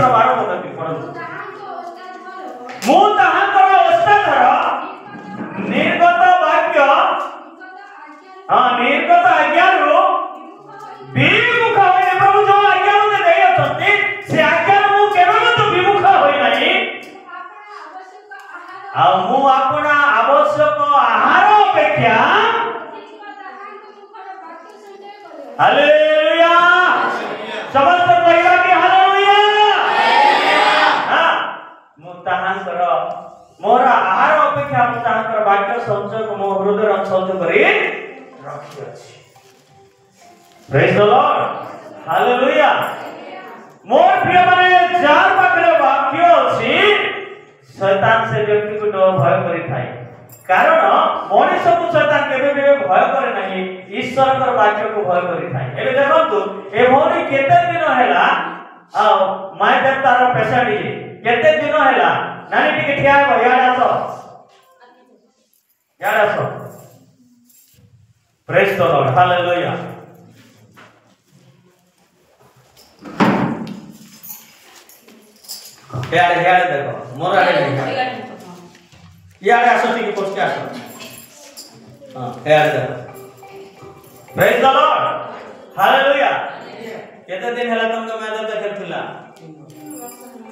12 पद की पढ़ो मु ताहांकर ओस्ताधर निर्गत वाक्य निर्गत आज्ञारू विमुख होई प्रभु जो आज्ञा मते देई अछंती से आज्ञा मु केवल तो विमुख होई नाही आ मु आपना आवश्यक आहार अपेक्षा हालेलुया समस्त कहबा कि हालेलुया हां मु ताहांकर मोर आहार अपेक्षा मु ताहांकर वाक्य संचय मो हृदय संचय करी रखी अछि प्रेज द लॉर्ड हालेलुया मोर प्रिय माने जार पाखरे वाक्य अछि शैतान से व्यक्ति को डर भय करि थाए कारण मनुष्य को शैतान केबे भी भय करे नहीं ईश्वर कर वाक्य को भय करि थाए एबे देखंतु ए भौनी केते दिन हैला आ माय देवतार पेशेंट केते दिन हैला नानी टिके ठिया हो यार आसो प्रेज द लॉर्ड हालेलुया यार देखो मोर आगे नहीं यार आसो ठीक पोस्ट के आसो हां यार देखो प्रेज द लॉर्ड हालेलुया केते दिन हैला तुमको मैदान देख खेलथिला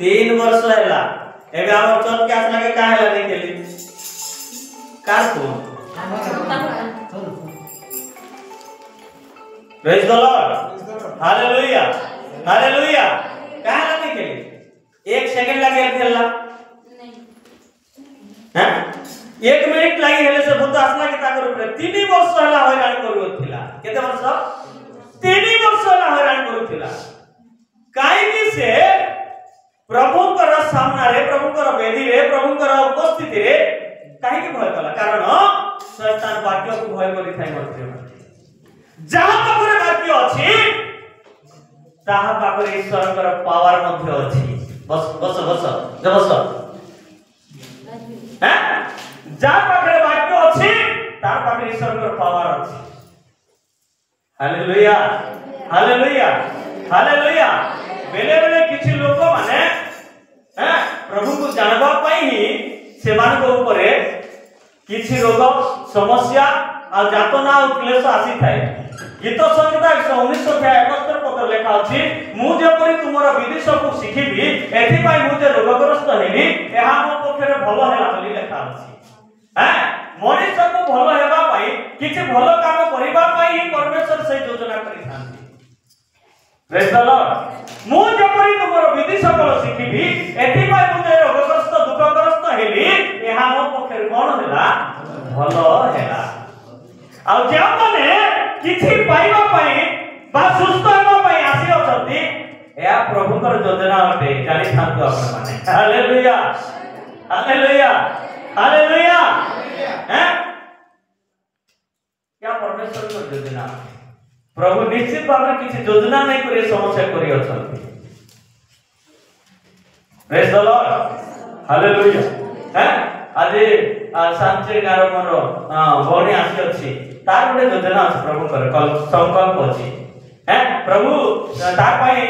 3 वर्ष हैला एबे हमर चल के आसला के का हैला नहीं खेली कार को praise the lord hallelujah hallelujah का हैला नहीं खेली 1 सेकंड लगे खेलला नहीं हैं 1 मिनिट लागि हेले से भूत आसला के ताकर ऊपर 3 वर्ष होला हैरान करूथिला केते वर्ष 3 वर्ष होला हैरान करूथिला काई कि से प्रभुकर सामना रे प्रभुकर वेदी रे प्रभुकर उपस्थिति रे काहे कि भय कला कारण शैतान वाक्य को भय करि थाई मध्य जहां पाखरे वाक्य अछि ताहा पाखरे ईश्वरकर पावर मध्य अछि बस बस बस जे बस हैं जहां पाखरे वाक्य अछि तार पाखरे ईश्वरकर पावर अछि हालेलुया हालेलुया हालेलुया बेले बेले किछि लोक माने हैं प्रभु को जानबा पई ही सेमान को ऊपरे किछि रोग समस्या आ जातना आ क्लेश आसी थाए गीत संहिता 119 अध्याय 71 पद लेखा अछि मु जेपरि तुमरा विधि सब सिखिबी एथि पई मु जे रोगग्रस्त हेली एहा मो पखरे भलो हैला बोली लेखा अछि हैं मनुष्य को भलो हेबा पई किछि भलो काम करिबा पई ही परमेश्वर से योजना करि थांती प्रेज द लॉर्ड मु जेपरि तुमरा विधि सकल सिखिबी एथि पई मु जे रोगग्रस्त दुखग्रस्त हेली एहा मो पखरे कोन हैला भलो हैला आ जे माने किछि पाइबा पई बा सुस्त हेबा पई आसी अछंती या प्रभुकर योजना अटे जानि थांतु आपण माने हालेलुया हालेलुया हालेलुया हैं क्या परमेश्वर को योजना प्रभु निश्चित भाव किछि योजना नहीं करे समस्या करी अछंती प्रेज द लॉर्ड हालेलुया हैं आज सांचे गारो मोर भौणी आसी अछि तार गोटे योजना अछि प्रभु कर संकल्प अछि हैं प्रभु तार पई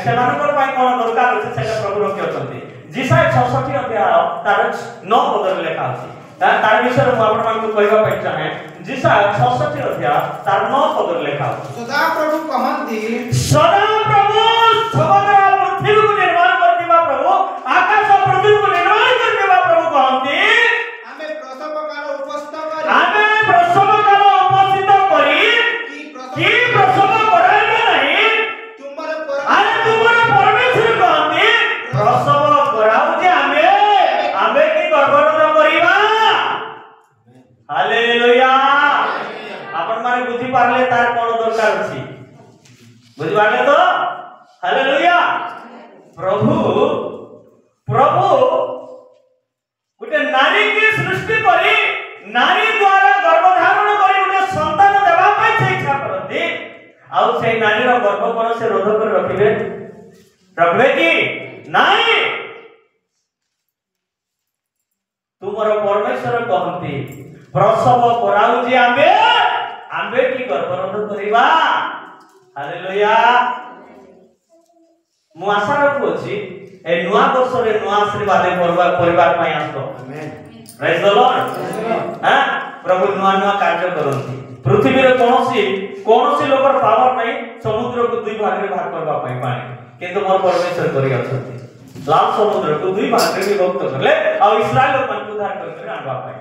सेमानकर पई कोन दरकार अछि सेटा प्रभु रखि अछंती जिसाय 66 अध्याय तार 9 पद लेखा अछि तार विषय मु आपण मान को कहबा पई चाहे जिसाय 66 अध्याय तार 9 पद लेखा अछि सदा प्रभु कहंती सदा प्रभु समग्र पृथ्वी को निर्माण करदिबा प्रभु आकाश और पृथ्वी को निर्माण करदिबा प्रभु कहंती आमे प्रसव काल उपस्थित करी की प्रसव कराइबे नहीं तुमर परमेश्वर कहंती प्रसव कराउ जे आमे की गर्भधारण करिबा हालेलुया आपण माने बुद्धि पारले तार कोन दरकार अछि बुझि पारले तो हालेलुया प्रभु प्रभु गुटे नारी की सृष्टि करी नारी द्वारा गर्भधारण करी गुटे संतान देबा पई इच्छा करती आ से नारी रो गर्भ कोन से रोध कर रखबे की नाही तुमरो परमेश्वर कहंती प्रसव कराउ जे आंबे की गर्भरोध करिबा हालेलुया मु आशा रखुछि ए नुआ वर्ष रे नुआ आशीर्वाद परिवार पई आसो आमेन प्रेज द लॉर्ड हां प्रभु नुआ नुआ कार्य करंती पृथ्वी रे कोनोसी लोकर पावर नहीं समुद्र को दुई भाग रे भाग करबा पई पानी किंतु मोर परमेश्वर करी अछंती लाल समुद्र को दुई भाग रे विभक्त करले आ इस्राएल लोकन को उद्धार करके आनबा पई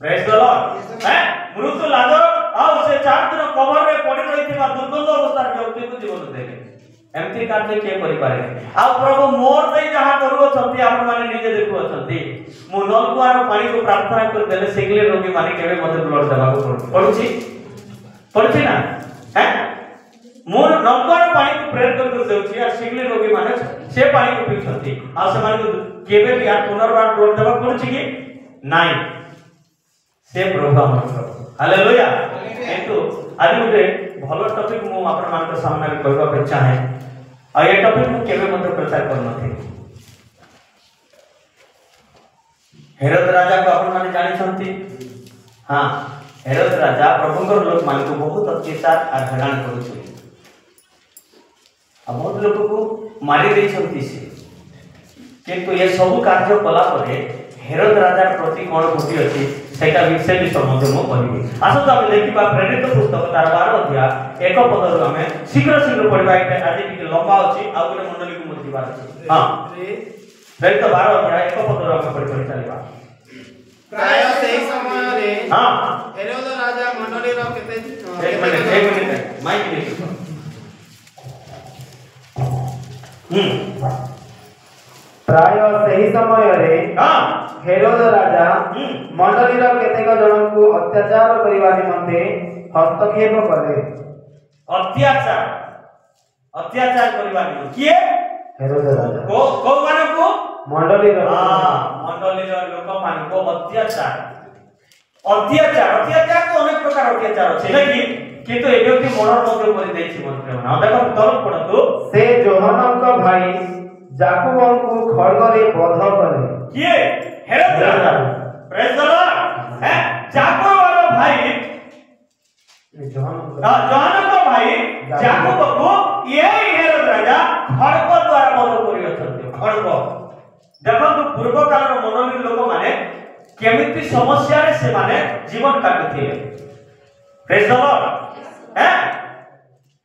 प्रेज द लॉर्ड हैं मृत लाजर आ से 4 दिन कबर रे पड़ी रहिथिबा दुर्गंध अवस्था व्यक्ति को जीवन देले एमती कार्य के करि पारे आ प्रभु मोर दे जहा करू छथि आपण माने निजे देखु छथि मु नलकुआर पानी को प्रार्थना कर देले सेगले रोगी माने केबे मते ब्लड देबा को पड़छि ना हैं मु नलकुआर पानी को प्रेयर कर देउछि आ सेगले रोगी माने से पानी को पी छथि आ से माने केबे भी आ पुनर्बार ब्लड देबा पड़छि कि नाही से प्रभु हमर हालेलुया एतो आज गुटे भलो टॉपिक मु आपण मान के सामने कहबा पे चाहे आ ये टॉपिक मु केबे मते प्रचार करन थे हेरोद राजा को आपण माने जानि छथि हां हेरोद राजा प्रभुकर लोक मान को बहुत अत्याचार आ हरान करू आ बहुत लोक को मारी दे छथि से किंतु ये सब कार्य कला परे हेरोद राजा प्रति कोन बुद्धि अछि सेटा विषय संबंध मो कहबी आसो तो हम देखिबा प्रेरित पुस्तक तार 12 अध्याय एक पद रो हमें शीघ्र पढिबा आज टिके लंबा अछि आ गुटे मंडली को मुझिबा अछि हां प्रेरित 12 अध्याय एक पद रो हमें पढि चलिबा प्राय सेही समय रे हां हेरोद राजा मंडली रो केते एक मिनट माइक देखो प्राय सेही समय रे हां हेरोद राजा मंडली रो केतेक जन को अत्याचार करिवा निमंते हस्तक्षेप कले अत्याचार करिवा निमंते किए हेरोद राजा को माने को मंडली रो लोक मान को अत्याचार तो अनेक प्रकार अत्याचार अछि लेकिन किंतु ए व्यक्ति मनर मध्य करि दैछि मंत्र ना देखो तल पडतो से जोहनन का भाई जाकुब को खड़ग रे बध करे किए हेरोद राजा प्रेज द लॉर्ड है जाकुब वाला भाई जोहनन का भाई जाकुब को ये हेरोद राजा खड़ग द्वारा बध करि अछथि खड़ग देखो तो पूर्व काल रो मनोली लोक माने केमिति समस्या रे से माने जीवन काटथिले प्रेज द लॉर्ड हैं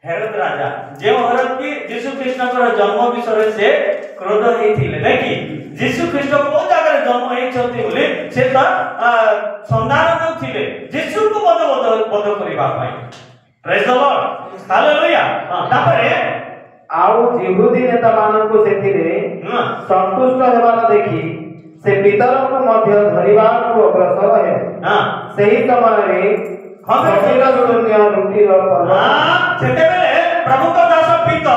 हेरोद राजा जे हेरोद की यीशु कृष्ण को जन्म विषय से क्रोध हेथिले देखि यीशु कृष्ण को जगह जन्म हे छथि बोले से त संधान नथिले यीशु को बद करिबा पाई प्रेज द लॉर्ड हालेलुया तापरे आउ यहूदी नेता मानन को सेथिले संतुष्ट हेबार देखि से पितर को मध्य धरिबा को अग्रसर है हां सही समय रे खमीर शून्य रुटी रो पर्व सेते बेले प्रभु का दास पितर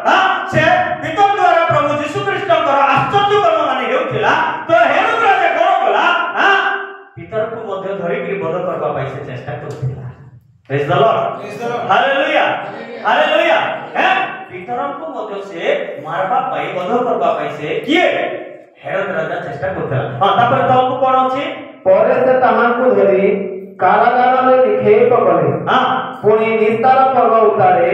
हां से पितर द्वारा प्रभु यीशु कृष्ण को आश्चर्य कर्म माने हेउथिला तो हेरोद राजा कोन कला हां पितर को मध्य धरि के बध करबा पाई से चेष्टा करथिला praise the lord hallelujah hallelujah हैं पितर को मध्य से मारबा पाई बध करबा पाई से किए हेरोद राजा चेष्टा करथिला हां तापर तल को कोन अछि परे से तहां को धरि कारागार रे निक्षेप कले हां पुनी निस्तार पर्व उतारे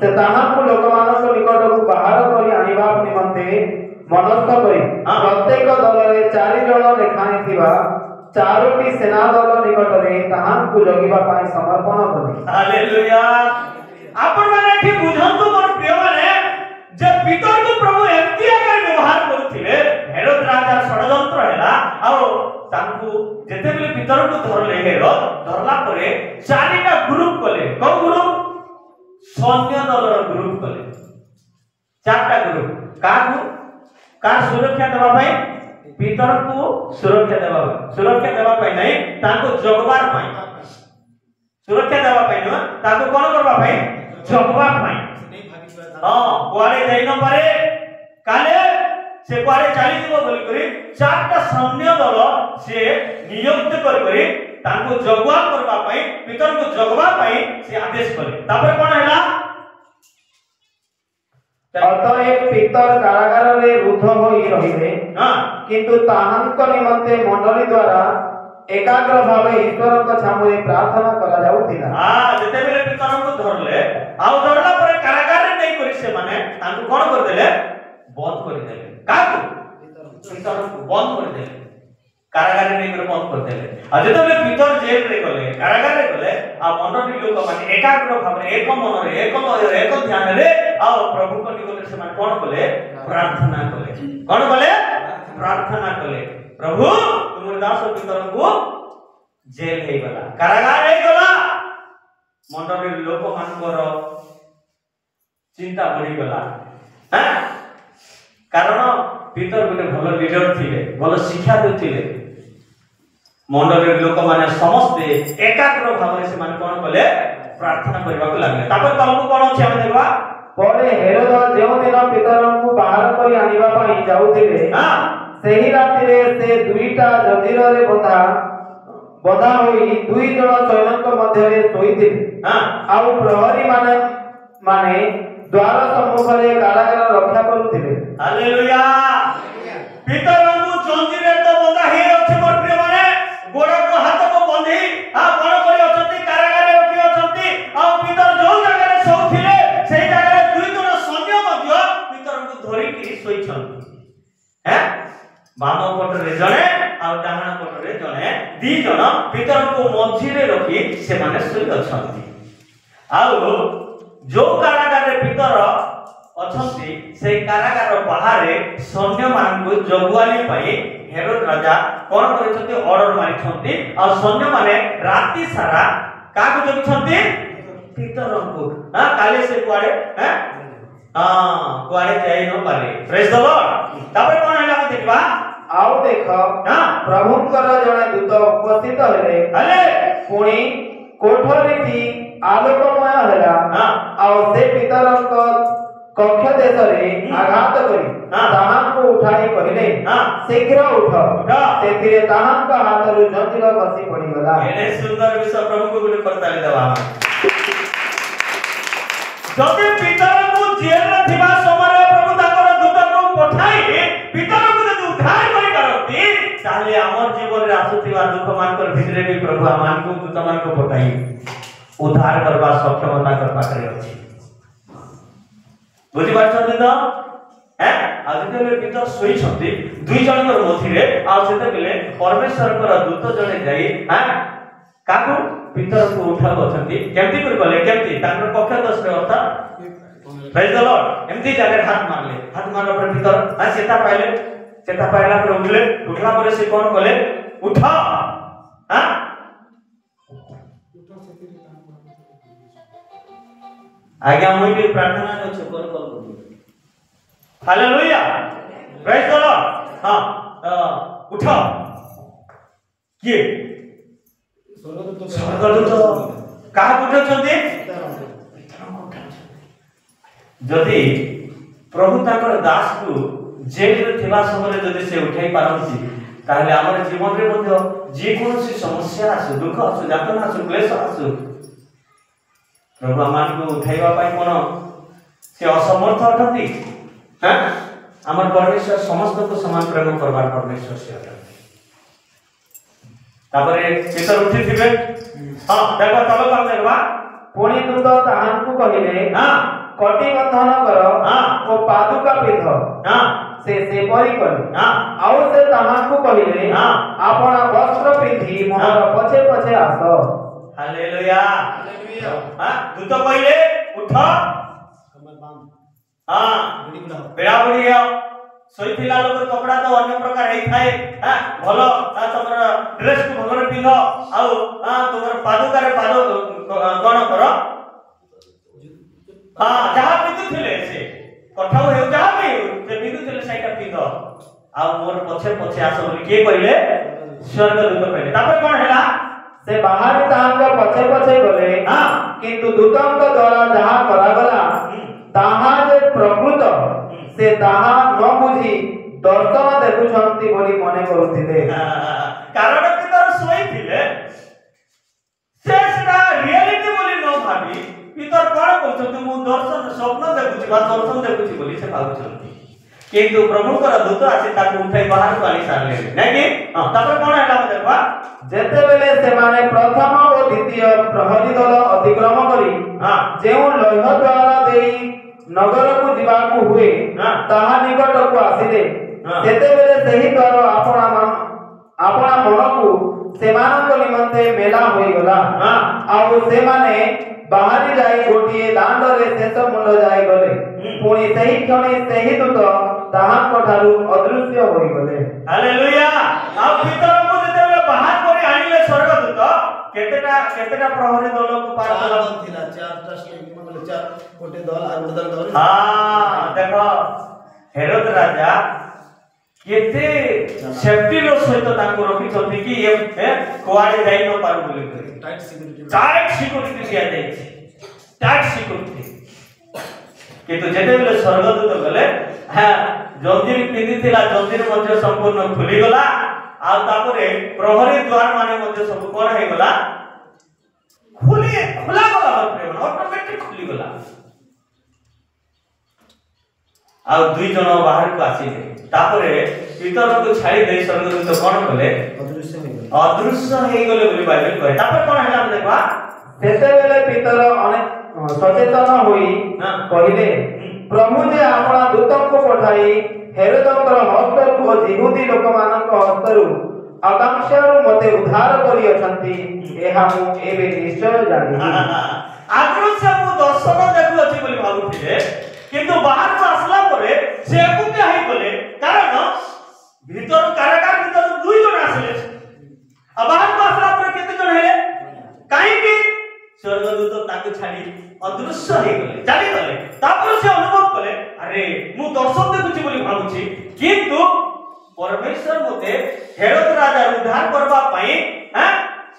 से तहां को लोकमानस निकट को बाहर करी आनिबा निमंते मनस्थ करी प्रत्येक दल रे 4 जण लेखाने थिबा चारोटी सेना दल निकट रे तहां को जगिबा पाई समर्पण कले हालेलुया आपण माने ठीक बुझंतु मोर प्रिय माने जे पितर को प्रभु एमती आकर व्यवहार करथिले हेरोद राजा षडयंत्र हैला आ तांकु जेते बेले पितर को धरले हेरोद धरला परे चारिटा ग्रुप कले को ग्रुप सैन्य दलर ग्रुप कले चारटा ग्रुप का सुरक्षा देबा भाई पितर को सुरक्षा देबा भाई नहीं तांको जगबार भाई सुरक्षा देबा भाई न तांको कोन करबा भाई जगबार भाई हां कुआरे जाई न पारे काले से कुआरे चली जीवो बोली करी चारटा सैन्य दल से नियुक्त करी तांको जगवा करबा पई पितर को जगवा पई से आदेश कले तापर कोन हैला अतएव पितर कारागार रे रुद्ध होई रहिले हां किंतु ताहांक निमंते मंडली द्वारा एकाग्र भावे ईश्वर को छामुए प्रार्थना करा जाउथिला हां जते बेले पितर को धरले ଆଉ ଧରଲା ପରେ କାରାଗାରରେ ନେଇ କରି ସେମାନେ ତାଙ୍କୁ କଣ କରିଦେଲେ ବନ୍ଦ କରିଦେଲେ କାକୁ ପିତରଙ୍କୁ ବନ୍ଦ କରିଦେଲେ କାରାଗାରରେ ନେଇ କରି ବନ୍ଦ କରିଦେଲେ ଆଉ ଯେତେବେଳେ ପିତର ଜେଲରେ ଗଲେ କାରାଗାରରେ ଗଲେ ଆଉ ମଣ୍ଡଳୀ ଲୋକମାନେ ଏକାଗ୍ର ଭାବରେ ଏକ ମନରେ ଏକ ଲୟରେ ଏକ ଧ୍ୟାନରେ ଆଉ ପ୍ରଭୁଙ୍କ ନିକଟରେ ସେମାନେ କଣ କଲେ ପ୍ରାର୍ଥନା କଲେ କଣ କଲେ ପ୍ରାର୍ଥନା କଲେ ପ୍ରଭୁ ତୁମର ଦାସ ପିତରଙ୍କୁ ଜେଲ ହେଇଗଲା କାରାଗାର ହେଇଗଲା ମଣ୍ଡଳୀ ଲୋକମାନଙ୍କର ଚିନ୍ତା ବଢିଗଲା କାରଣ ପିତର ଗୋଟେ ଭଲ ଲିଡର ଥିଲେ ଭଲ ଶିକ୍ଷା ଦେଉଥିଲେ ମଣ୍ଡଳୀର ଲୋକମାନେ ସମସ୍ତେ ଏକାଗ୍ର ଭାବରେ ସେମାନେ କଣ କଲେ ପ୍ରାର୍ଥନା କରିବାକୁ ଲାଗିଲେ ତାପରେ ତଳକୁ କଣ ଅଛି ଆମେ ଦେଖିବା ପରେ ହେରୋଦ ଯେଉଁ ଦିନ ପିତରଙ୍କୁ ବାହାର କରି ଆଣିବା ପାଇଁ ଯାଉଥିଲେ ସେହି ରାତିରେ ସେ ଦୁଇଟା ଜଞ୍ଜିରରେ ବନ୍ଧା ହୋଇ 2 ଜଣ ସୈନ୍ୟଙ୍କ ମଧ୍ୟରେ ଶୋଇଥିଲେ ଆଉ ପ୍ରହରୀ ମାନେ ଦ୍ୱାର ସମ୍ମୁଖରେ କାରାଗାର ରକ୍ଷା କରୁଥିଲେ ହାଲେଲୁୟା ପିତରଙ୍କୁ ଜଞ୍ଜିରେ ତ ବନ୍ଧା ହେଇ ଅଛି ମୋର ପ୍ରିୟମାନେ ଗୋଡ଼କୁ ହାତକୁ ବନ୍ଧି କଣ କରି ଅଛନ୍ତି କାରାଗାରରେ ରଖି ଅଛନ୍ତି ଆଉ ପିତର ଯୋଉ ଜାଗାରେ ଶୋଉଥିଲେ ସେଇ ଜାଗାରେ 2 ଜଣ ସୈନ୍ୟ ମଧ୍ୟ ପିତରଙ୍କୁ ଧରିକି ଶୋଇଛନ୍ତି ବାମ ପଟରେ ଜଣେ ଆଉ ଡାହାଣ ପଟରେ ଜଣେ 2 ଜଣ ପିତରଙ୍କୁ ମଝିରେ ରଖି ସେମାନେ ଶୋଇ ଅଛନ୍ତି ଆଉ ଯୋଉ କାରାଗାରରେ ପିତର ଅଛନ୍ତି ସେଇ କାରାଗାର ବାହାରେ ସୈନ୍ୟମାନଙ୍କୁ ଜଗୁଆଲି ପାଇଁ ହେରୋଦ ରାଜା କଣ କରିଛନ୍ତି ଅର୍ଡର ମାରିଛନ୍ତି ଆଉ ସୈନ୍ୟମାନେ ରାତି ସାରା କାହାକୁ ଜଗୁଛନ୍ତି ପିତରଙ୍କୁ କାଲି ସେ କୁଆଡେ କୁଆଡେ ଯାଇ ନ ପାରେ ପ୍ରେଜ ଦ ଲର୍ଡ ତାପରେ କଣ ହେଲା ଆମେ ଦେଖିବା ଆଉ ଦେଖ ପ୍ରଭୁଙ୍କର ଜଣେ ଦୂତ ଉପସ୍ଥିତ ହେଲେ ପୁଣି କୋଠରୀଟି ଆଲୋକମୟ ହେଲା ଆଉ ସେ ପିତରଙ୍କ କକ୍ଷ ଦେଶରେ ଆଘାତ କରି ତାହାଙ୍କୁ ଉଠାଇ କହିଲେ ଶୀଘ୍ର ଉଠ ସେଥିରେ ତାହାଙ୍କ ହାତରୁ ଜଞ୍ଜିର ଖସି ପଡିଗଲା ଏନେ ସୁନ୍ଦର ବିଷୟ ପ୍ରଭୁଙ୍କୁ ଗୋଟେ କରତାଳି ଦେବା ଯଦି ପିତରଙ୍କୁ ଜେଲରେ ଥିବା ସମୟରେ ପ୍ରଭୁ ତାଙ୍କର ଦୂତଙ୍କୁ ପଠାଇ ପିତରଙ୍କୁ ଯଦି ଉଦ୍ଧାର କରିପାରନ୍ତି ତାହେଲେ ଆମର ଜୀବନରେ ଆସୁଥିବା ଦୁଃଖ ମାନଙ୍କର ଭିତରେ ବି ପ୍ରଭୁ ଆମମାନଙ୍କୁ ଦୂତମାନଙ୍କୁ ପଠାଇ ଉଦ୍ଧାର କରିବା ସକ୍ଷମ ତାଙ୍କ ପାଖରେ ଅଛି ବୁଝିପାରୁଛନ୍ତି ତ ଆଉ ଯେତେବେଳେ ପିତର ଶୋଇଛନ୍ତି 2 ଜଣଙ୍କର ମଝିରେ ଆଉ ସେତେବେଳେ ପରମେଶ୍ୱରଙ୍କର ଦୂତ ଜଣେ ଯାଇ କାକୁ ପିତରଙ୍କୁ ଉଠାଉଛନ୍ତି କେମିତି କରି ଗଲେ କେମିତି ତାଙ୍କର କକ୍ଷ ଦଶରେ ଅର୍ଥାତ ପ୍ରେଜ ଦ ଲର୍ଡ ଏମିତି ଜାଗାରେ ହାତ ମାରିଲା ପରେ ପିତର ଚେତା ପାଇଲା ପରେ ଉଠିଲା ପରେ ସେ କଣ କଲେ ଉଠ आज्ञा मुई भी प्रार्थना नो छ कोन कॉल करू हालेलुया प्रेज द लॉर्ड हां उठो किए स्वर्गदूत काहा उठौछन्ती जदि प्रभु ताकर दास को जेल रे थिबा समय जदि से उठाई पारंती ताहले हमर जीवन रे मध्ये जे कोनसी समस्या आसु दुख आसु यातना आसु क्लेश आसु प्रभु आमान को उठाइबा पाई कोन से असमर्थ अटंती हमर परमेश्वर समस्त को समान प्रेम करबार परमेश्वर से अटंती तापरे पितर उठी थिबे हां देखो तब काम देखबा पुणी दूत ताहांकु कहिले कटी बंधन कर ओ पादुका पिध से सेपरी कले आउ से ताहांकु कहिले आपण वस्त्र पिंधी मोर पछे पछे आस हालेलुया हां दूत कहले उठ कमर बांध हां बेड़ा बुड़ी सोईथिला लोक कपड़ा तो अन्य प्रकार हेई थाए भलो तमर ड्रेस को भलो रे पिंधो आउ तमर पादुका रे पादो कोन करो जहा पिंधुथिले से कठाउ हेउ जहा भी से पिंधुथिले सेटा पिंधो आ मोर पछे पछे आस बोली के कहले स्वर्गदूत कहले तापर कोन हैला से बाहर तांग पछे पछे गले किंतु दूतंक द्वारा जहा करा गला ताहा जे प्रकृत से ताहा न बुझी दर्शन देखुछंती बोली मने करूथिले कारण पितर सोईथिले सेटा रियलिटी बोली न भाबी पितर कोन कहछथि मु दर्शन स्वप्न देखुछि बा दर्शन देखुछि बोली से भाबुछंती किंतु प्रभुकर दूत आसी ताकू उठाई बाहर को आनी सारले नै कि तापर कोन हैला हम देखबा जेते बेले से माने प्रथम और द्वितीय प्रहरी दल अतिक्रम करी जेउ लौह द्वार देई नगर को जीवा को हुए ताहा निकट को आसीले जेते बेले सही द्वार आपना मन को सेमानक निमंते मेला होई गला आउ से माने बाहरी जाई गोटिए दांड रे शेष मुंड जाई गले पुणी सही क्षणी सही दूत ताहा कोठारु अदृश्य होई गले हालेलुया आ भीतर को जेते बाहर करे आनिले स्वर्गदूत केतेटा प्रहरी दल को पार कला थिला चारटा स्टेप मतलब चार गोटे दल आ गोटे दल हां देखो हेरोद राजा केते सेफ्टी रो सहित ताको रखि छथि कि ये कोआडे जाई न पार बोले टाइट सिक्युरिटी दिया जाय टाइट सिक्युरिटी किंतु जेते बेले स्वर्गदूत गले हां जंजीर पिंदी थिला जंजीर मध्ये संपूर्ण खुली गला आ तापरे प्रहरी द्वार माने मध्ये सब कोन हे गला खुला गला प्रेम ऑटोमेटिक खुली गला आ दुई जन बाहर को आसीले तापरे पीतर को छाड़ी दे स्वर्गदूत कोन कले अदृश्य हे गले बोली बाइबल कहे तापर कोन हैला हम देखबा सेते बेले पीतर अनेक सचेतन होई कहिले प्रभु जे आपना दूतन को पठाई हेरोदकर हस्त को यहूदी लोक मानक हस्तरु आकांक्षारु मते उद्धार करी अछंती एहा मु एबे निश्चय जानि आगु से मु दर्शन देखु अछि बोली भाबुथिले किंतु बाहर को आसला परे से एकुते हाई गले कारण भीतर कारागार भीतर दुई जन आसले आ बाहर को आसला परे केते जन हेले काहे कि स्वर्गदूत ताको छाडी अदृश्य हे गले चली गले तापर से अनुभव कले अरे मु दर्शन देखुची बोली भाबुची किंतु परमेश्वर मते हेरोद राजा उद्धार करबा पई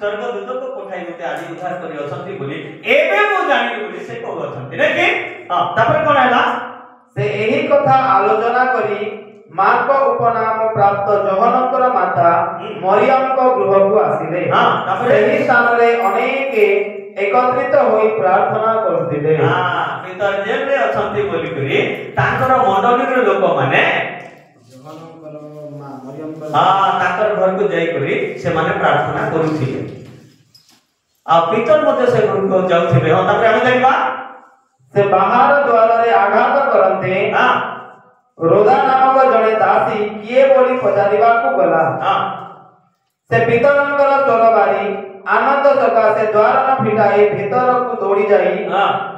स्वर्गदूत को पठाई मते आज उद्धार करी अछंती बोली एबे मु जानि बोली से कहू अछंती नै कि तापर कोन हैला से एही कथा आलोचना करी मार्क उपनाम प्राप्त जोहनकर माता मरियम को गृह को आसीले एही स्थान रे अनेक एकत्रित होई प्रार्थना करथिले भीतर जेल रे अछंती बोली करी तांकर मंडली रे लोक माने जोहनकर मां मरियम को तांकर घर को जाई करी से माने प्रार्थना करूथिले आ पीतर मते से घर को जाउथिले तापर हम देखबा से बाहर द्वार रे आघात करते रोदा नामक जने दासी किए बोली पचारिबा को गला से पितरंकर तोरबारी आनंद सकाशे द्वार न फिटाई भीतर को दौड़ी जाई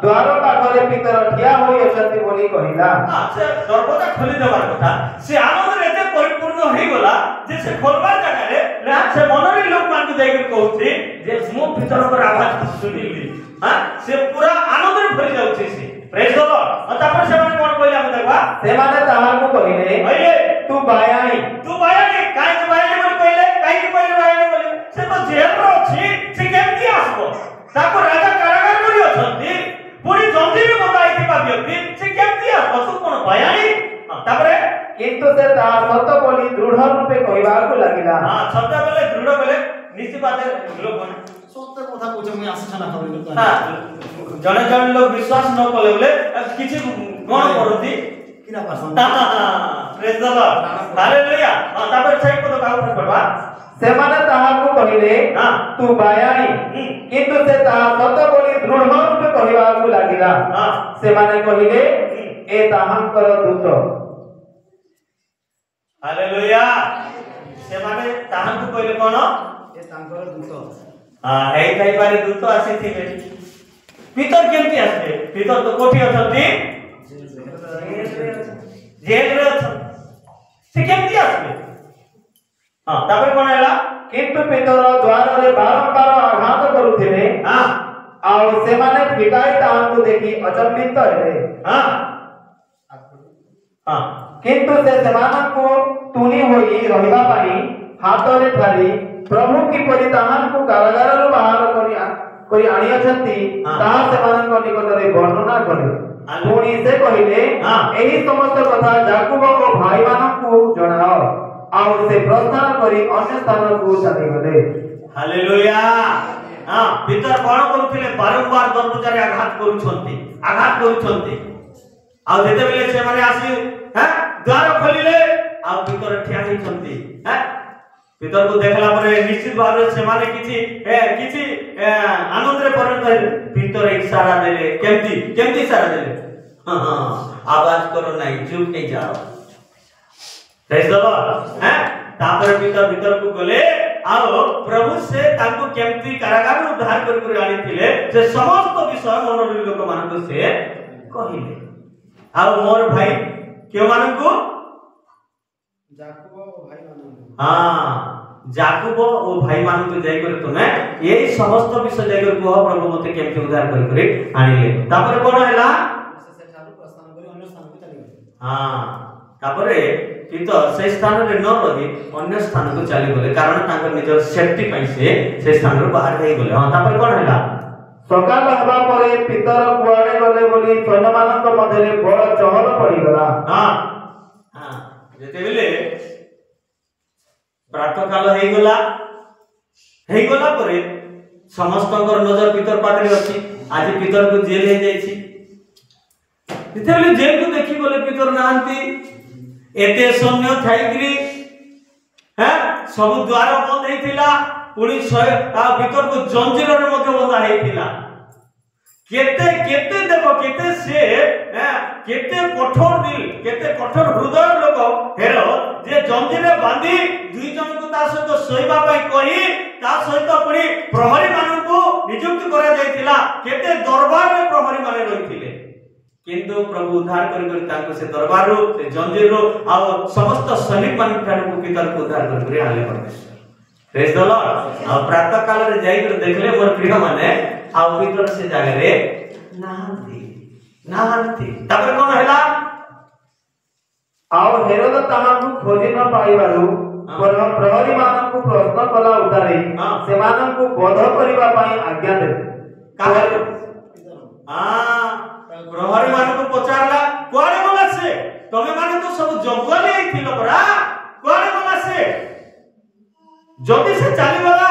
द्वार पाखरे पितर ठिया होई अछंती बोली कहिला से दरवाजा खोली देबार कथा से आनंद रे एते परिपूर्ण होई गला जे से खोलबार जगह रे ना से मनरी लोक मान को जाई के कहउछि जे मो पितर पर आवाज सुनिली से पूरा आनंद रे भरि जाउछि से प्रेज द लॉर्ड तापर से माने कोन कहले हम देखबा से माने ताहा को कहिले तू बायाणी काई के बायाणी बोली कहले काई के कहले बायाणी बोली से तो जेल रो छी से केमती आसबो ताको राजा कारागार करी अछंती पूरी जंजीर बताई के व्यक्ति से केमती आसबो तू कोन बायाणी तापरे किंतु से ता सत्य बोली दृढ़ रूपे कहबा को लागिला सत्य बोले दृढ़ बोले निश्चित बाते लोग सत्य कथा पूछे मुई आशा ना करिलो जने जने लोग विश्वास न कले बोले किछि कोन करती किना पासन प्रेज द लॉर्ड हालेलुया तापर छै को तो काउ पड़बा से माने ताहा को कहिले तू बायाणी किंतु से ताहा सत्य बोली दृढ़ रूपे कहबा को लागिला से माने कहिले ए ताहांकर दूत हालेलुया से माने ताहां को कहले कोन ए तांकर दूत एई थाई पारे दूत आसी थिले पितर केमती आसे पितर तो कोठी अछंती जेल रे से केमती आसे तापर कोन हैला किंतु पितर द्वार रे बारंबार आघात करूथिले आउ से माने फिटाई ताहां को देखि अचंबित हेले किंतु से सेमान को तुनी होई रहिबा पाई हाथ रे थाली प्रभु की परि ताहां को कारागार रो बाहर करी आनी अछंती ताहा सेमान को निकट रे वर्णना करे पुणी से कहिले एही समस्त कथा याकूब और भाई मानन को जणाओ आउ से प्रस्थान करी अन्य स्थान को चली गले हालेलुया पितर कोन करूथिले बारंबार दरवाजा रे आघात करूछंती आ जेते बेले से माने आसी द्वार खोलिले आ भीतर ठिया होइछंती भीतर को देखला परे निश्चित भाव से माने किछि आनंद रे परिणत होइले भीतर इशारा देले केमती इशारा देले आवाज करो नहीं चुप नहीं जाओ प्रेज द लॉर्ड तापर भीतर को गले आओ प्रभु से तांको केमती कारागार उद्धार कर आनी थिले से समस्त विषय मनोरी लोक मानको से कहिले आओ मोर भाई क्यों मानको जाकुब ओ भाई मानको जाई करे तुमे एई समस्त विषय जाई करे कह प्रभु मते केमती उद्धार कर आनिले तापर कोन हैला से ठारू प्रस्थान करी अन्य स्थान को चली गले तापर भीतर से स्थान रे न रही अन्य स्थान को चली गले कारण तांकर निजर सेफ्टी पई से स्थान रो बाहर जाई गले तापर कोन हैला सकाल हवा परे पितर कुआडे गले बोली सैन्यमानक मध्यरे बड़ चहल पड़ी गला जेते बेले प्रातः काल हेई गला परे समस्तकर नजर पितर पाखरे अछि आज पितर को जेल हे जाईछि जेते बेले जेल को देखि गले पितर नांती एते सैन्य थाइकरी सब द्वार बंद हेतिला पुणी भीतर को जंजीर रे मध्य बंधा हेतिला केते देखो केते से केते कठोर दिल केते कठोर हृदय लोक हेरो जे जंजीर रे बांधी दुई जन को ता सहित सोइबा पई कहि ता सहित पुणी प्रहरी मानकु नियुक्त करा जायतिला केते दरबार रे प्रहरी माने रहिथिले किंतु प्रभु उद्धार कर तांको से दरबार रो से जंजीर रो आ समस्त सैनिक मान ठानु भीतर को उद्धार कर आले परमेश्वर प्रेज द लॉर्ड आ प्रातः काल रे जाई कर देखले मोर प्रिय माने आ भीतर से जागे रे नाहंती तापर कोन हैला आउ हेरोद ताहाकु खोजि न पाइबारु प्रहरी मानकु प्रश्न कला उतारे सेमानकु बोध करिबा पई आज्ञा दे प्रहरी मानकु पचारला कोआडे गला से तमे माने तो सब जंगल ही थिलो परा कोआडे गला से जति से चली गला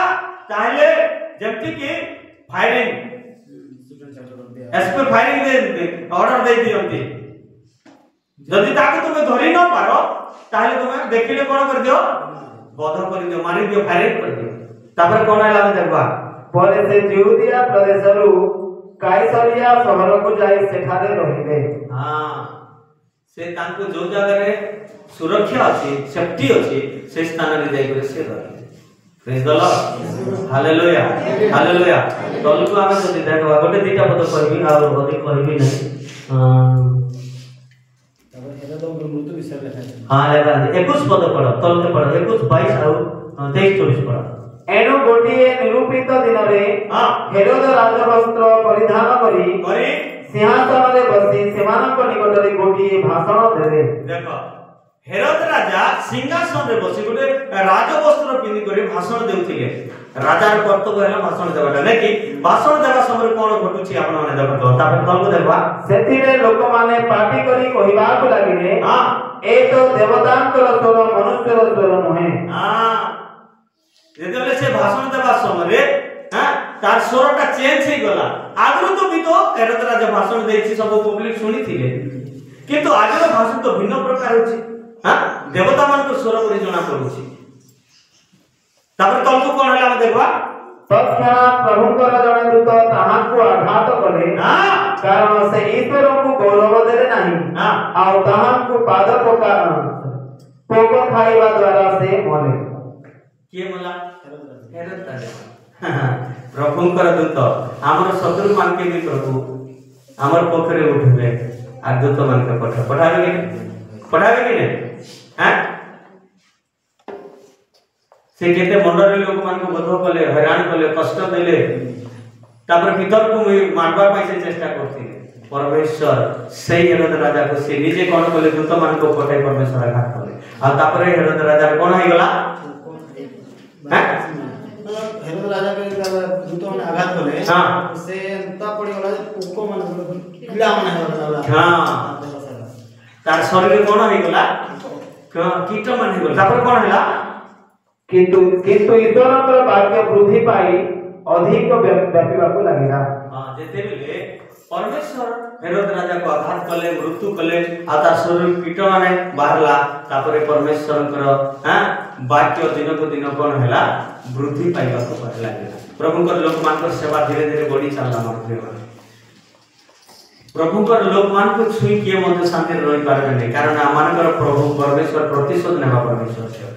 ताहले जेमति कि फायरिंग एसपी फायरिंग दे ऑर्डर दे दियंती जदि ताके तुमे धरि न पारो ताहले तुमे देखिले कोन कर दियो बोध कर दियो मारि दियो फायरिंग कर दियो तापर कोन हैला हम देखबा परे से यहूदिया प्रदेशरु काइसरिया शहर को जाई सेठारे रहिबे से तांको जो जगह रे सुरक्षा अछि सेफ्टी अछि से स्थान रे जाई करे से रहि praise the lord hallelujah hallelujah तल को आमे जदि देखबा गोटे दिटा पद कहबी आ अधिक कहबी नै तब हेरे तो मृत्यु विषय लिखा है हां लेबा 21 पद पढ़ो तल के पढ़ो 21 22 और 23 24 पढ़ो एनो गोटिए निरूपित दिन रे हेरोद राजवस्त्र परिधान करी सिंहासन रे बसी सेमानक निकट रे गोटिए भाषण देले देखो हेरोद राजा सिंहासन रे बसी गोटे राजवस्त्र पिंदी करी भाषण देउथिले राजार कर्तव्य हैला भाषण देबाटा नै कि भाषण देबा समय कोन घटुची आपण माने देखो तापर कल को देखबा सेति रे लोक माने पार्टी करी कहिबा को लागिले ए तो देवतांकर स्वर मनुष्यर स्वर नहे जेतेले से भाषण देबा समय तार स्वरटा चेंज हे गला आगु तो भी तो हेरोद राजा भाषण देछि सब पब्लिक सुनी थिले किंतु आजर भाषण तो भिन्न प्रकार होछि देवता मान को स्वर करी जणा पड़ुछि तापर तल को कोन हैला देखबा तत्क्षणात् प्रभुकर जणे दूत ताहाकु आघात कले कारण से ईश्वर को गौरव देले नाही आ ताहाकु पाद पोक खाइबा द्वारा से मले के मला हेरोद राजा प्रभुकर दूत हमर शत्रु मान के भी प्रभु हमर पोखरे उठले आ दूत मान के पठावे कि नहीं से केते मंडल लोक मान को बोध कले हैरान कले कष्ट देले तापर भीतर को मारबा पाइसे चेष्टा करथिले परमेश्वर सही हेरोद राजा को से निजे कोन कले दूत मान को पठाई परमेश्वर आघात कले आ तापर हेरोद राजा कोन हे गला हेरोद राजा के दूत माने आघात कले से ता पड़ी गला पोको माने कीड़ा माने होला तार शरीर कोन हे गला कीट मान हे गला तापर कोन हैला किंतु ईश्वरकर वाक्य वृद्धि पाई अधिक व्यापीबा को लागिला जेते बेले परमेश्वर हेरोद राजा को आघात कले मृत्यु कले आ शरीर कीट माने बाहरला तापरे परमेश्वर वाक्य दिन को दिन कौन है वृद्धि पाइबा को लगे प्रभुंकर लोक मान सेवा धीरे धीरे बढ़ी चलला मन प्रिय प्रभुंकर लोक मान को छुई किए मध्य शांति रही पारे नहीं कारण आमानकर प्रभु परमेश्वर प्रतिशोध नेबा परमेश्वर से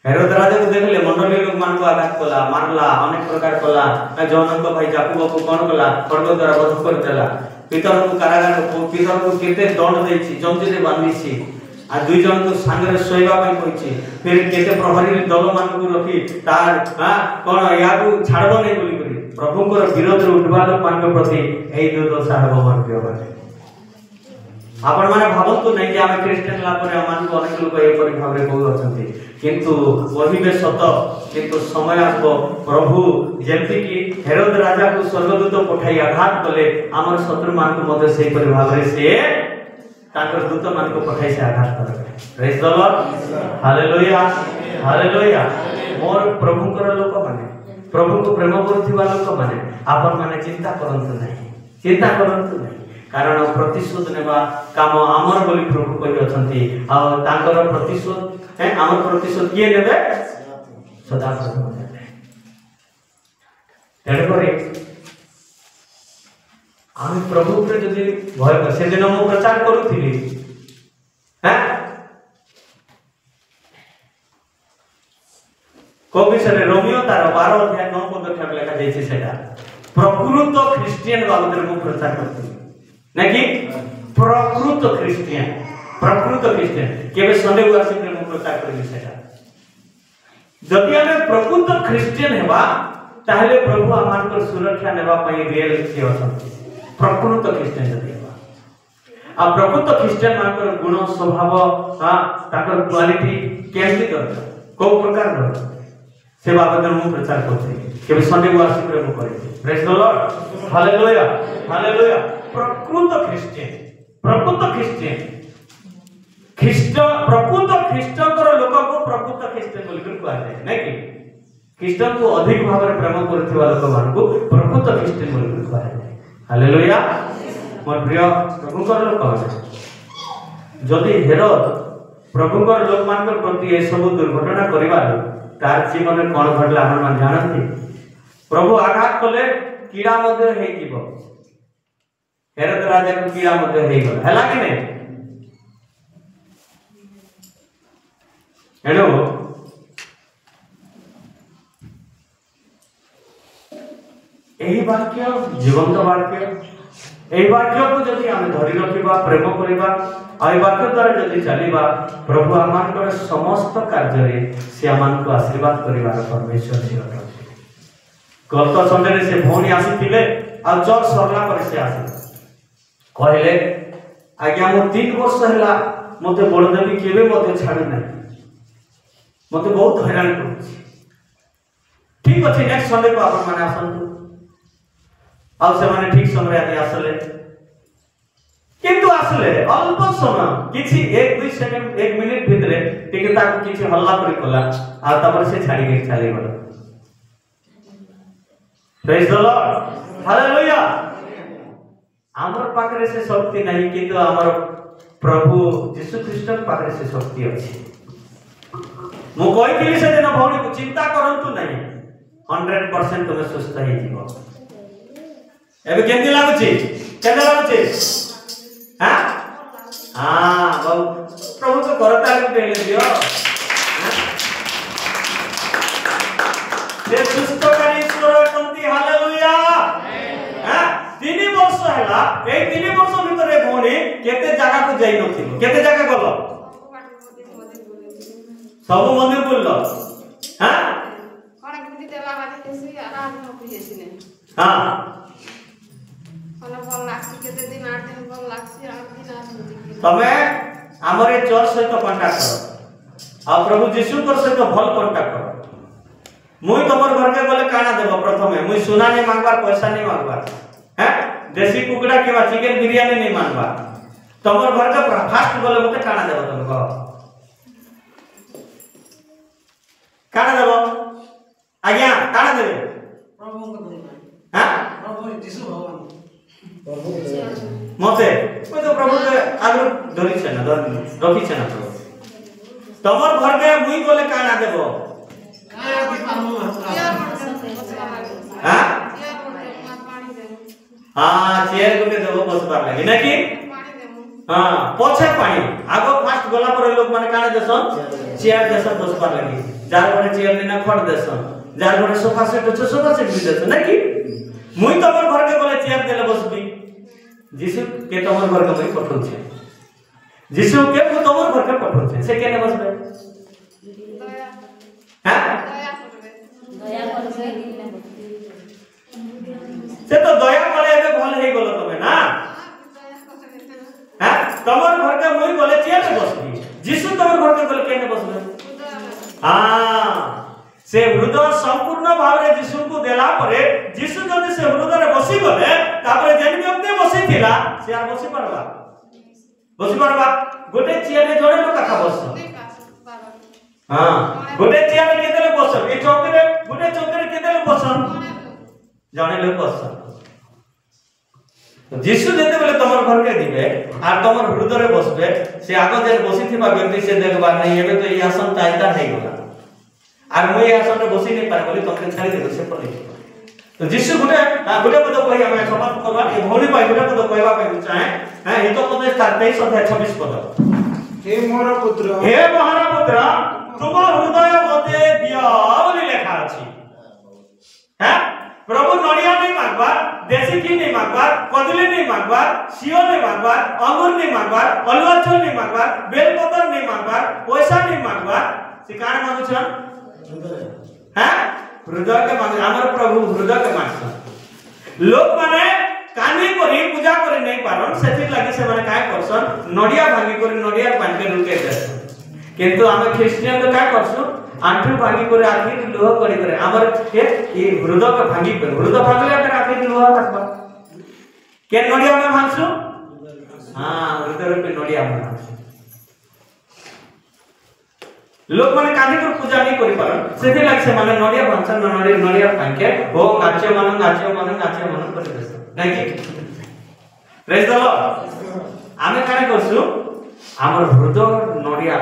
हेरोद राजा को देखले मंडली लोक मान को आघात कला मारला अनेक प्रकार कला जौन को भाई जाकुब को कोन कला खड्ग द्वारा वध कर देला पितर को कारागार पितर को केते दंड देछि जंजीरे बांधिछि आ दुई जन को संगे सोइबा पई कहिछि फिर केते प्रहरी दल मान को रखी तार कोन या को छाड़बो नै बोली करी प्रभु को विरोध रे उठबा लोक मान के प्रति एई दुर्दशा हेबो मन प्रिय बने आपण माने भाबंतु नै कि आमे क्रिश्चियन ला पर मान को अनेक लोक ए परि भाबरे कहू अछंती किंतु कहिबे सत किंतु समय आसबो प्रभु जेमति कि हेरोद राजा को स्वर्गदूत पठाई आघात कले हमर शत्रु मान को मध्य सेही परि भाबरे से ताकर दूत मान को पठाई से आघात करे praise the lord hallelujah hallelujah मोर प्रभु कर लोक माने प्रभु को प्रेम करथिबा लोक माने आपन माने चिंता करंतु नहीं कारण प्रतिशोध नेबा काम आमर बोली प्रभु कहि अछंती आ ताकर प्रतिशोध आमर प्रतिशोध किए नेबे सदा सदा तेरे करे आमी प्रभु पे जदि भय से दिन मो प्रचार करूथिली कवि से रोमियो तार 12 अध्याय 9 पद ठाक लेखा जाइछे सेटा प्रकृत ख्रिस्टियन बाबत मो प्रचार करथिली नाकि प्रकृत ख्रिस्टियन केबे संडे को आसी प्रेम प्रचार करिबे सेटा जदि हमें प्रकृत ख्रिस्टियन हेबा ताहले प्रभु आमानकर सुरक्षा नेबा पई रियल से अछंती प्रकृत ख्रिस्टियन जदि हेबा आ प्रकृत ख्रिस्टियन मानकर गुण स्वभाव ताकर क्वालिटी केमति दरकार को प्रकार दरकार से बाबत मु प्रचार करथि केबे संडे को आसी प्रेम करिबे praise the lord hallelujah hallelujah प्रकृत ख्रिस्टियन ख्रिस्ट प्रकृत ख्रिस्टकर लोक को प्रकृत ख्रिस्टियन बोली कहै जाय नै कि ख्रिस्टन को अधिक भाव में प्रेम करथिबा लोक मान को प्रकृत ख्रिस्टियन बोली कहै जाय हालेलुया मोर प्रिय प्रभुकर लोक जदि हेरोद प्रभुकर लोक मान प्रति ए सब दुर्घटना करिबा तार जीवन में कोन घटला हम मान जानथि प्रभु आघात कले कीड़ा मध्य हे जीव हेरोद राजा को कीड़ा मध्य हे गला हला कि नै हेलो एही वाक्य जीवंत वाक्य एही वाक्य को जदि हम धरि रखिबा प्रेम करिबा आइ वाक्य द्वारा जदि चलिबा प्रभु आमानकर समस्त कार्य रे से आमान को आशीर्वाद करिबार परमेश्वर से अटल गत संडे रे से भौणी आसीथिले आ जर सरला पर से आसी कहले आज्ञा मो 3 वर्ष हला मते बड़ देवी केबे मते छाडु नै मते बहुत हैरान करछि ठीक अछि नेक्स्ट संडे को आपन माने आसंतु आ से माने ठीक समय आदि आसले किंतु आसले अल्प समय किछि 1-2 सेकंड 1 मिनिट भितरे टिके ताको किछि हल्ला करि कला आ तबर से छाडी के चली गलो प्रेज द लॉर्ड हालेलुया हमर पाखरे से शक्ति नहीं किंतु हमर प्रभु यीशु ख्रीष्ट पाखरे से शक्ति अछि मु कहिथिली से दिन भौणी को चिंता करंतु नहीं 100% तुमे सुस्थ हे जीवो एबे केंति लागुची हां बाबू प्रभु तो करता है पहले दियो से सुस्थ करी ईश्वर कंती हालेलुया हां 3 वर्ष हैला ए 3 वर्ष भीतर भौणी केते जगह को जाई नथिलो केते जगह गलो सब मंदिर बोललो हां कोन किति देला बाजे केसी आराम न कुजेसिने हां कोन बोल लासी केते दिन 8 दिन बोल लासी 8 दिन आसुची तमे हमरे चर्च सहित कांटेक्ट करो आ प्रभु यीशु कर सहित भल कांटेक्ट करो मुई तमर घर के बोले काना देबो प्रथमे मुई सोना नै मांगबार पैसा नै मांगबार हैं देसी कुकड़ा के चिकन बिरयानी नहीं मानबा तमर घर का फास्ट बोले मते काना देबो तुमको काना देबो आज्ञा काना देबे प्रभु को बोल हां प्रभु यीशु भगवान मते मैं तो प्रभु के आगु धरि छ ना रखी छ ना प्रभु तमर घर के मुई बोले काना देबो हां हां चेयर गुटे देबो बसबार लागि ना कि हां पछे पानी आगो फास्ट गोला पर लोग माने काना देसन चेयर देसन बसबार लागि जार घरे चेयर लेना खट देसन जार घरे सोफा सेट छ सोफा सेट भी देसन ना कि मुई तमर घर के बोले चेयर देले बसबी जीसु के तमर घर के मुई पठौ छे जीसु के मु तमर घर के पठौ छे से केने बसबे हां दया करबे से तो दया करे एबे भल हे गेलो तमे ना हां तमर घर के मुई बोले चेयर पे बसबी जीसु तमर घर के बोले केने बसबे हां से हृदय संपूर्ण भाव रे जीसु को देला परे जीसु जदि से हृदय रे बसी गले तापरे जेन व्यक्ति बसी थिला से आ बसी परबा गोटे चेयर रे जोड़े लोक का बस हां गोटे चेयर रे केते लोग बस ए चौकी रे गोटे चौकी रे केते लोग बस जाने लोग बस जीसु जेते बेले तमर घर के दिबे आ तमर हृदय रे बसबे से आगो जे बसी थिबा व्यक्ति से देखबा नहीं एबे तो ई आसन ताइता हे गला आर मुई आसन रे बसी नहीं पार बोली तमके छाड़ी दे से पले तो जीसु गुटे पद कहि हम समाप्त करबा ए भौली पाइ गुटे पद कहबा पे चाहे हां हितो पद 23 अध्याय 26 पद हे मोर पुत्र तुम हृदय मते दिया बोली लेखा अछि हां प्रभु नडिया नहीं मांगबा देसी की नहीं मांगबा कदली नहीं मांगबा सियो नहीं मांगबा अंगूर नहीं मांगबा अलुआ चूल नहीं मांगबा बेलपत्र नहीं मांगबा पैसा नहीं मांगबा सिकान मांगु छन हां हृदय के मांग हमर प्रभु हृदय के मांग लोग माने कानी करी पूजा करी नहीं पारन सेति लागि से माने काय करसन नडिया भांगी करी नडिया बांध के रुके देसन किंतु हम क्रिश्चियन तो काय करसु आंठू भांगी करे आखिर लोह करी करे हमर के ई हृदय के भांगी कर हृदय भांगले अगर आखिर लोह हसबा के नडिया में भांगसु हां हृदय पे नडिया में लोग माने कानी कर पूजा नहीं करि पारन सेति लागि से माने नडिया भांगसन नडिया भांगे हो नाच्य मन करि देस नहीं कि प्रेज द लॉर्ड आमे काने करसु हमर हृदय नडिया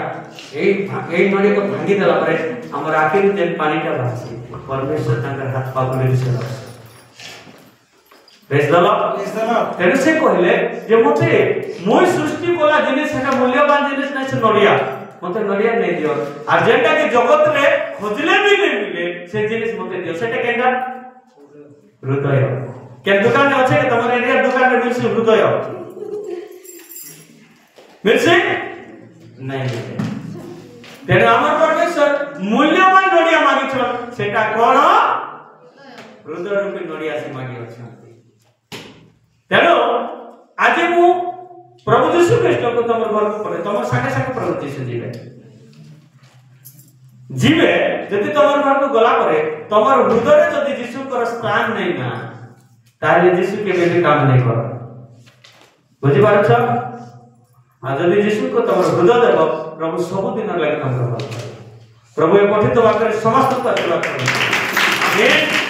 एई नडिया को भांगी देला परे हमर आखिर तेल पानीटा भासी परमेश्वर तांकर हाथ पागले से प्रेज द लॉर्ड तेरे से कहले जे मते मोय सृष्टि कोला जिनिस सेटा मूल्यवान जिनिस नै से नडिया मते नडिया नै दियो आ जेटा के जगत रे खोजले भी नै मिले से जिनिस मते दियो सेटा केंडा हृदय के दुकान में अच्छे के तमर एरिया दुकान में मिलसी हृदय मिलसी नहीं मिले तेरे हमर परमेश्वर मूल्यवान नडिया मागी छ सेटा कोन हृदय रूपी नडिया से मागी छ तेरो आज मु प्रभु यीशु ख्रीष्ट को तमर घर को पड़े तमर संगे संगे प्रभु यीशु जीवे जदि तमर घर को गला करे तमर हृदय रे जदि यीशु कर स्थान नहीं ना ताले यीशु के भी काम नहीं कर बुझी पार छ आ जदि यीशु को तमर हृदय देब प्रभु सब दिन लागि काम कर प्रभु ए पठित वाक्य समस्त को आशीर्वाद करें आमेन।